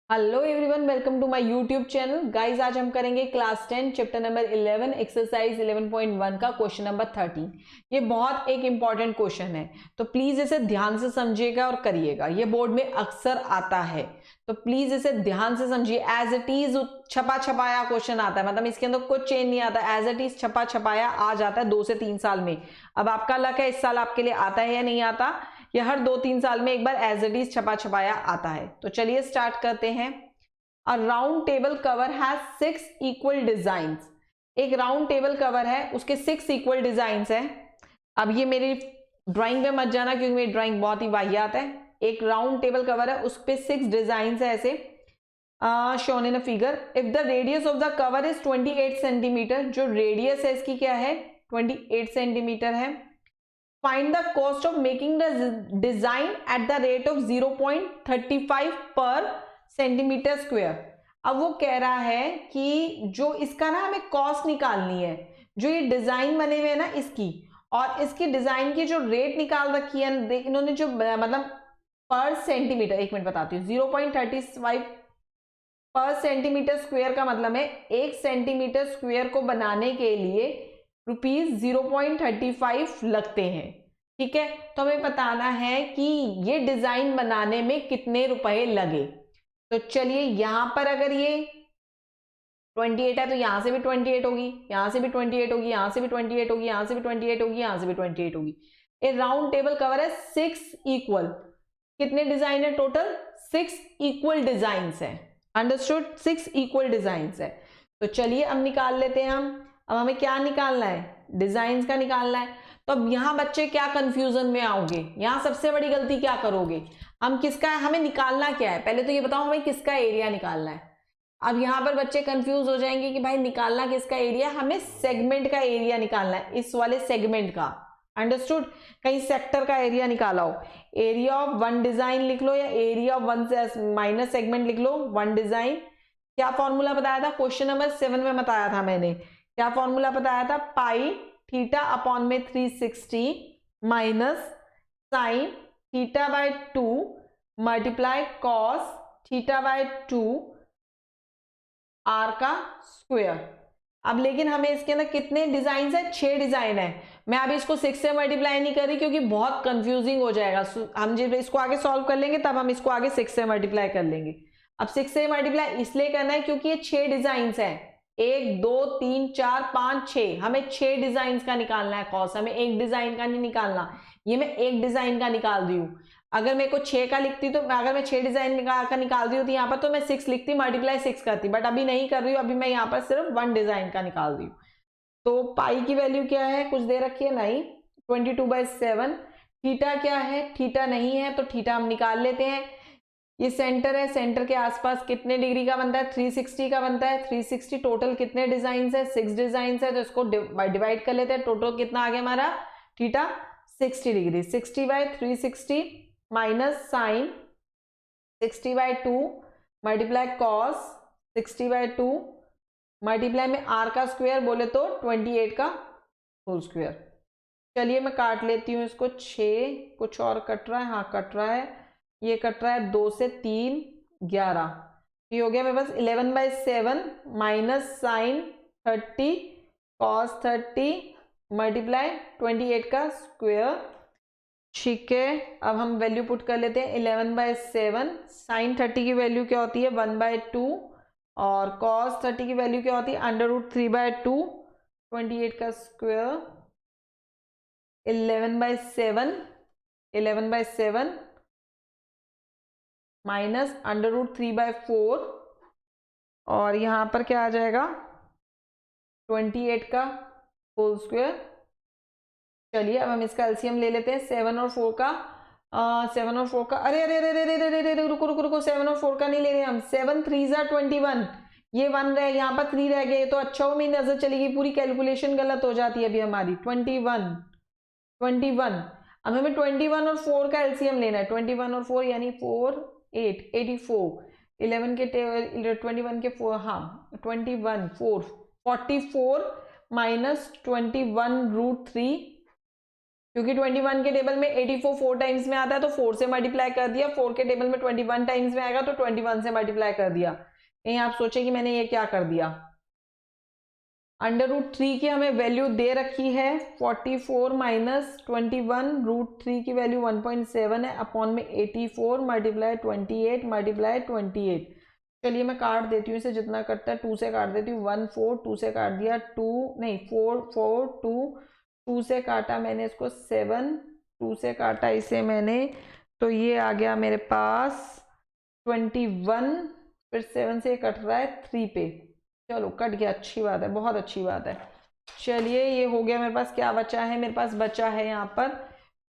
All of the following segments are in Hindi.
Hello everyone, welcome to my YouTube channel. Guys, आज हम करेंगे क्लास 10 चैप्टर नंबर 11 एक्सरसाइज 11.1 का क्वेश्चन नंबर 13। ये बहुत एक इंपॉर्टेंट क्वेश्चन है, तो प्लीज इसे ध्यान से समझिएगा और करिएगा। ये बोर्ड में अक्सर आता है, तो प्लीज इसे ध्यान से समझिए। एज इट इज छपा छपाया क्वेश्चन आता है, मतलब इसके अंदर कुछ चेंज नहीं आता। एज इट इज छपा छपाया आ जाता है 2 से 3 साल में। अब आपका लक है, इस साल आपके लिए आता है या नहीं आता। यह हर 2-3 साल में एक बार एज इट इज छपा छपाया आता है। तो चलिए स्टार्ट करते हैं। अ round table cover has 6 equal designs. एक राउंड टेबल कवर है, उसके 6 इक्वल डिजाइन्स है। अब ये मेरी ड्राइंग में मत जाना, क्योंकि मेरी ड्राइंग बहुत ही वाहियात है। एक राउंड टेबल कवर है, उस पे 6 डिजाइन्स है ऐसे shown in a figure. If the radius of the cover is 28 centimetre, जो रेडियस है इसकी क्या है 28 सेंटीमीटर है। Find the cost of making the design at the rate of 0.35 पर सेंटीमीटर स्क्वायर। अब वो कह रहा है कि जो इसका ना हमें कॉस्ट निकालनी है, जो ये डिजाइन बने हुए हैं ना इसकी, और इसकी डिजाइन की जो रेट निकाल रखी है इन्होंने, जो मतलब पर सेंटीमीटर, एक मिनट बताती हूँ। 0.35 पर सेंटीमीटर स्क्वायर का मतलब है 1 सेंटीमीटर स्क्वायर को बनाने के लिए ₹0.35 लगते हैं। ठीक है, तो हमें बताना है कि ये डिजाइन बनाने में कितने रुपए लगे। तो चलिए, यहां पर अगर ये 28 है तो यहां से भी 28 होगी, यहां से भी 28 होगी, यहां से भी 28 होगी, यहां से भी 28 होगी, यहां से भी 28 होगी। ए राउंड टेबल कवर है 6 इक्वल। कितने डिजाइन है टोटल? 6 इक्वल डिजाइन है। अंडरस्टूड? 6 इक्वल डिजाइन है। तो चलिए अब निकाल लेते हैं हम। अब हमें क्या निकालना है? डिजाइन का निकालना है। तो अब यहां बच्चे क्या कंफ्यूजन में आओगे, यहां सबसे बड़ी गलती क्या करोगे? हम किसका, हमें निकालना क्या है पहले तो ये बताओ, हमें किसका एरिया निकालना है। अब यहां पर बच्चे कंफ्यूज हो जाएंगे कि भाई निकालना किसका एरिया, हमें सेगमेंट का एरिया निकालना है, इस वाले सेगमेंट का। अंडरस्टूड? कहीं सेक्टर का एरिया निकाला हो, एरिया ऑफ वन डिजाइन लिख लो, या area of one minus segment लिख लो, वन डिजाइन। क्या फॉर्मूला बताया था क्वेश्चन नंबर 7 में? बताया था मैंने। क्या फॉर्मूला बताया था? पाई थीटा अपॉन में 360 minus sine theta by 2 multiply cos theta by 2 r का स्क्वायर। अब लेकिन हमें इसके अंदर कितने डिजाइन है? 6 डिजाइन है। मैं अभी इसको 6 से मल्टीप्लाई नहीं कर रही, क्योंकि बहुत कंफ्यूजिंग हो जाएगा। हम जब इसको आगे सॉल्व कर लेंगे तब हम इसको आगे 6 से मल्टीप्लाई कर लेंगे। अब 6 से मल्टीप्लाई इसलिए करना है क्योंकि ये 6 डिजाइन है। 1 2 3 4 5 6, हमें 6 डिजाइन का निकालना है कॉस, हमें एक डिजाइन का नहीं निकालना। ये मैं एक डिजाइन का निकाल दी हूँ। अगर मेरे को 6 का लिखती, तो अगर मैं 6 डिजाइन का निकाल दी होती यहाँ पर, तो मैं 6 लिखती, मल्टीप्लाई 6 करती, बट अभी नहीं कर रही हूँ। अभी मैं यहाँ पर सिर्फ 1 डिजाइन का निकाल दी हूँ। तो पाई की वैल्यू क्या है, कुछ दे रखी है नहीं, 22/7। थीटा क्या है? थीटा नहीं है, तो थीटा हम निकाल लेते हैं। ये सेंटर है, सेंटर के आसपास कितने डिग्री का बनता है? 360 का बनता है। 360 टोटल कितने डिजाइन है? 6 डिजाइन है, तो इसको डिवाइड कर लेते हैं। टोटल कितना आ गया हमारा? Theta 60 degree. 60/360 minus sine 60/2 multiply cos 60/2 multiply में आर का स्क्वायर बोले तो 28 का होल स्क्वायर। चलिए मैं काट लेती हूँ इसको। 6 कुछ और कट रहा है, हाँ कट रहा है, ये कट रहा है 2 से 3 11। ये हो गया मेरे पास 11/7 माइनस साइन 30 कॉस 30 मल्टीप्लाई 28 का स्क्वायर। ठीक है, अब हम वैल्यू पुट कर लेते हैं। 11/7 साइन 30 की वैल्यू क्या होती है? 1/2, और कॉस 30 की वैल्यू क्या होती है? √3/2। 28 का स्क्वायर 11/7 माइनस √3/4, और यहाँ पर क्या आ जाएगा? 28 का होल स्क्वायर। चलिए अब हम इसका एलसीएम ले लेते हैं। 7 और 4 का 7 और 4 का, अरे अरे अरे अरे अरे अरे रुको रुको रुको, 7 और 4 का नहीं ले रहे हम। 7 3 21, ये 1 रह, यहाँ पर 3 रह गए, तो अच्छा हो मेरी नजर चलेगी, पूरी कैलकुलेशन गलत हो जाती है अभी हमारी। 21। अब हमें 21 और 4 का एलसीएम लेना है। 21 और 4 यानी 4 8 84। 11 के 21 के 4, हाँ 21 4 44 माइनस 21 √3 क्योंकि 21 के टेबल में 84 4 टाइम्स में आता है तो 4 से मल्टीप्लाई कर दिया, 4 के टेबल में 21 टाइम्स में आएगा तो 21 से मल्टीप्लाई कर दिया। कहीं आप सोचे कि मैंने ये क्या कर दिया। √3 की हमें वैल्यू दे रखी है 44 माइनस 21, √3 की वैल्यू 1.7 है, अपॉन में 84 मल्टीप्लाई 28 मल्टीप्लाई 28। चलिए मैं काट देती हूँ इसे, जितना कटता है 2 से काट देती हूँ, 1 4 2 से काट दिया, 2 नहीं 4 4 2 से काटा मैंने इसको, 7 2 से काटा इसे मैंने, तो ये आ गया मेरे पास 21, फिर 7 से कट रहा है 3 पे, चलो कट गया, अच्छी बात है, बहुत अच्छी बात है। चलिए ये हो गया, मेरे पास क्या बचा है, मेरे पास बचा है यहाँ पर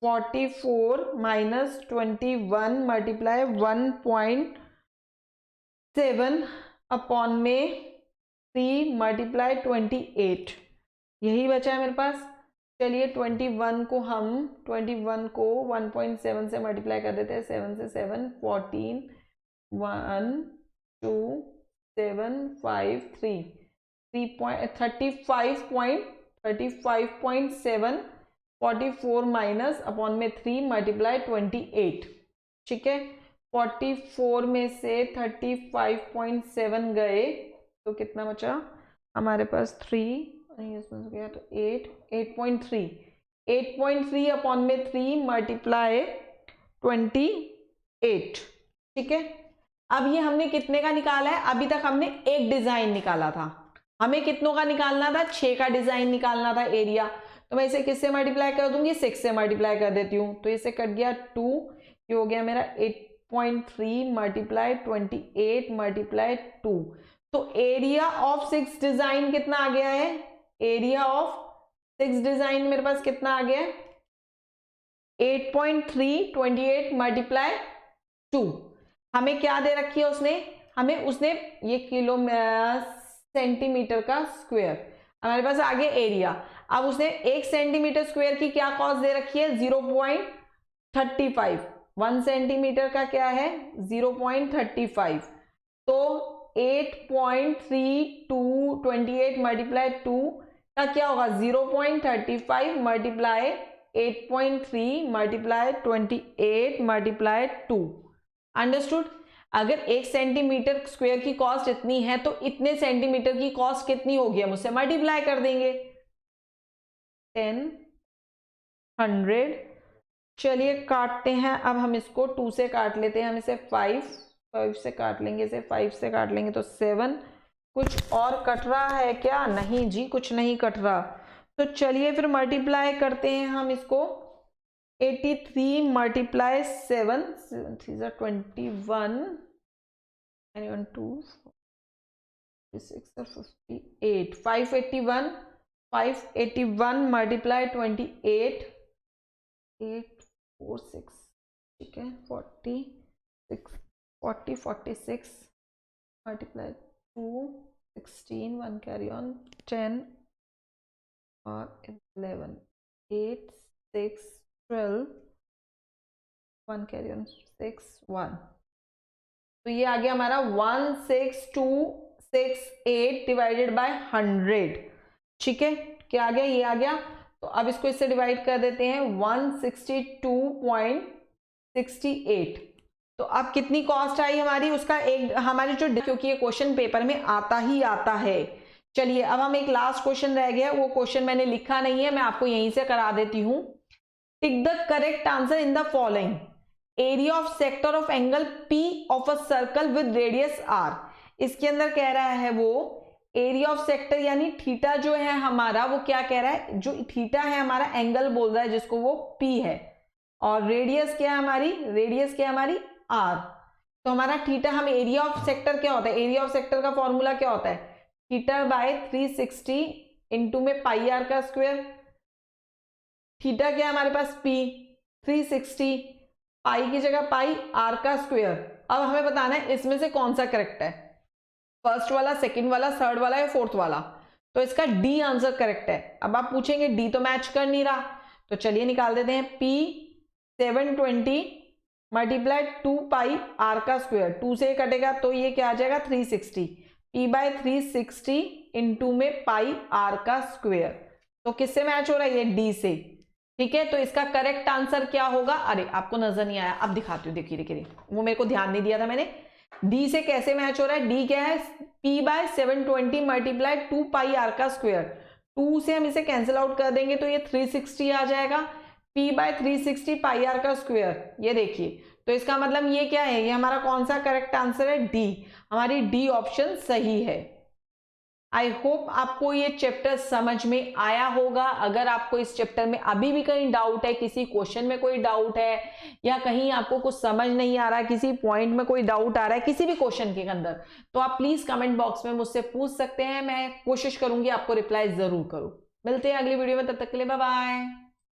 44 माइनस 21 मल्टीप्लाई 1.7 अपॉन में 3 मल्टीप्लाई 28, यही बचा है मेरे पास। चलिए 21 को 1.7 से मल्टीप्लाई कर देते हैं, 7 से 7 14 1 2 7 5 3 35.7 44 माइनस अपॉन में 3 मल्टीप्लाई 28, ठीक है। 44 में से 35.7 गए तो कितना बचा हमारे पास, 3 इसमें से गया तो 8.3 अपॉन में 3 मल्टीप्लाई 28, ठीक है। अब ये हमने कितने का निकाला है, अभी तक हमने एक डिजाइन निकाला था, हमें कितनों का निकालना था, 6 का डिजाइन निकालना था एरिया। तो मैं इसे किससे मल्टीप्लाई कर दूंगी, 6 से मल्टीप्लाई कर देती हूँ, तो इसे कट गया 2, ये हो गया मेरा 8.3 मल्टीप्लाई 28 मल्टीप्लाई 2। तो एरिया ऑफ 6 डिजाइन कितना आ गया है, एरिया ऑफ 6 डिजाइन मेरे पास कितना आ गया है, 8.3 28 मल्टीप्लाई 2। हमें क्या दे रखी है उसने, हमें उसने ये किलो सेंटीमीटर का स्क्वायर, हमारे पास आगे एरिया। अब उसने 1 सेंटीमीटर स्क्वायर की क्या कॉस्ट दे रखी है, 0.35, 1 सेंटीमीटर का क्या है 0.35, तो 8.32 28 मल्टीप्लाई 2 का क्या होगा, 0.35 मल्टीप्लाई 8.3 मल्टीप्लाई 28 मल्टीप्लाई 2। अंडरस्टूड। अगर 1 सेंटीमीटर स्क्वायर की कॉस्ट इतनी है तो इतने सेंटीमीटर की कॉस्ट कितनी होगी, हम उससे मल्टीप्लाई कर देंगे, 10 100। चलिए काटते हैं, अब हम इसको 2 से काट लेते हैं, हम इसे 5 से काट लेंगे, इसे 5 से काट लेंगे तो 7। कुछ और कट रहा है क्या, नहीं जी कुछ नहीं कट रहा। तो चलिए फिर मल्टीप्लाई करते हैं हम इसको, 83 मल्टीप्लाई 7 3 21 and 2 6 58 581 मल्टीप्लाई 28 846, ठीक है, 46 मल्टीप्लाई 2 16 1 कैरी ऑन 10 और 11 8 6 12 1 कैरी ऑन 6 1, तो ये आ गया हमारा 16268 डिवाइडेड बाय 100, ठीक है, क्या आ गया, ये आ गया। तो अब इसको इससे डिवाइड कर देते हैं 162.68, तो अब कितनी कॉस्ट आई हमारी, उसका एक हमारी जो, क्योंकि ये क्वेश्चन पेपर में आता ही आता है। चलिए अब हम एक लास्ट क्वेश्चन रह गया, वो क्वेश्चन मैंने लिखा नहीं है, मैं आपको यहीं से करा देती हूं। Tick the correct answer in the following, area of sector of angle P of a circle with radius R। इसके अंदर कह रहा है वो एरिया ऑफ सेक्टर, यानी थीटा जो है हमारा, वो क्या कह रहा है, जो थीटा है हमारा एंगल बोल रहा है जिसको, वो P है, और रेडियस क्या है हमारी, रेडियस क्या है हमारी R। तो हमारा थीटा, हम एरिया ऑफ सेक्टर क्या होता है, एरिया ऑफ सेक्टर का फॉर्मूला क्या होता है, थीटा बाय 360 इंटू में पाई आर का स्क्वायर। थीटा क्या है हमारे पास P, 360, पाई की जगह पाई, आर का स्क्वायर। अब हमें बताना है इसमें से कौन सा करेक्ट है, फर्स्ट वाला, सेकंड वाला, थर्ड वाला या फोर्थ वाला। तो इसका डी आंसर करेक्ट है। अब आप पूछेंगे डी तो मैच कर नहीं रहा, तो चलिए निकाल देते हैं, P 720 मल्टीप्लाई 2 पाई आर का स्क्वायर, 2 से कटेगा तो ये क्या आ जाएगा 360, P बाय 360 इंटू में पाई आर का स्क्वायर। तो किससे मैच हो रहा है, ये डी से, ठीक है, तो इसका करेक्ट आंसर क्या होगा? अरे आपको नजर नहीं आया, अब दिखाती हूँ, देखिए देखिए, वो मेरे को ध्यान नहीं दिया था मैंने। डी से कैसे मैच हो रहा है? डी क्या है? P by 720 multiply 2 pi r का स्क्वायर। 2 से हम इसे कैंसिल आउट कर देंगे तो ये 360 आ जाएगा। पी बाय 360 पाई आर का स्क्वायर, ये देखिए, तो इसका मतलब ये क्या है? ये हमारा कौन सा करेक्ट आंसर है? डी। हमारी डी ऑप्शन सही है। आई होप आपको ये चैप्टर समझ में आया होगा। अगर आपको इस चैप्टर में अभी भी कहीं डाउट है, किसी क्वेश्चन में कोई डाउट है, या कहीं आपको कुछ समझ नहीं आ रहा है, किसी पॉइंट में कोई डाउट आ रहा है किसी भी क्वेश्चन के अंदर, तो आप प्लीज कमेंट बॉक्स में मुझसे पूछ सकते हैं। मैं कोशिश करूंगी आपको रिप्लाई जरूर करूं। मिलते हैं अगली वीडियो में, तब तक के लिए बाय बाय।